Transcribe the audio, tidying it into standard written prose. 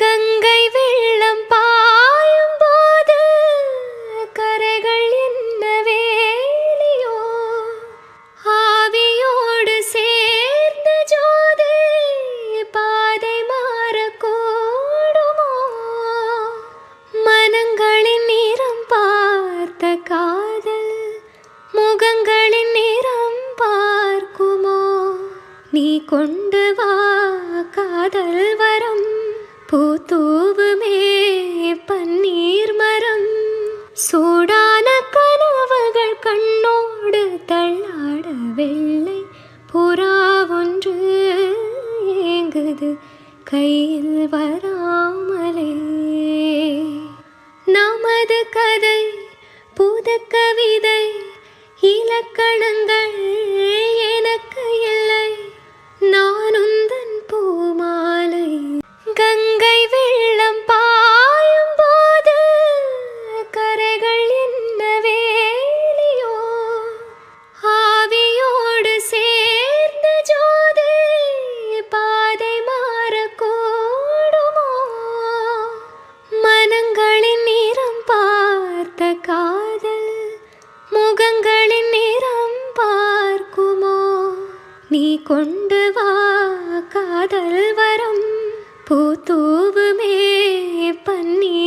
கங்கை வெள்ளம் பாயும் போது கரைகள் என்ன வேலியோ, ஆவியோடு சேர்ந்த ஜோதி பாதை மாறக்கூடுமோ, மனங்களின் நிறம் பார்த்த காதல் முகங்களின் நிறம் பார்க்குமோ, நீ கொண்டு வா காதல் வரம் பூத்தூவுமே பன்னீர் மரம், சூடான கனவுகள் கண்ணோடு தள்ளாட வெள்ளை புறா ஒன்று ஏங்குது கையில் வராமலே, நமது கதை புது கவிதை இலக்கணங்கள் எனக்கு இல்லை, நான் உந்தன் பூமாலை. கங்கை வெள்ளம் பாயும் போது கரைகள் என்ன வேலியோ, ஆவியோடு சேர்ந்த ஜோதி பாதை மாறக்கூடுமோ, மனங்களின் நிறம் பார்த்த காதல் முகங்களின் நிறம் பார்க்குமோ, நீ கொண்டு வா காதல் வரம் பூத்தூவுமே பன்னீர்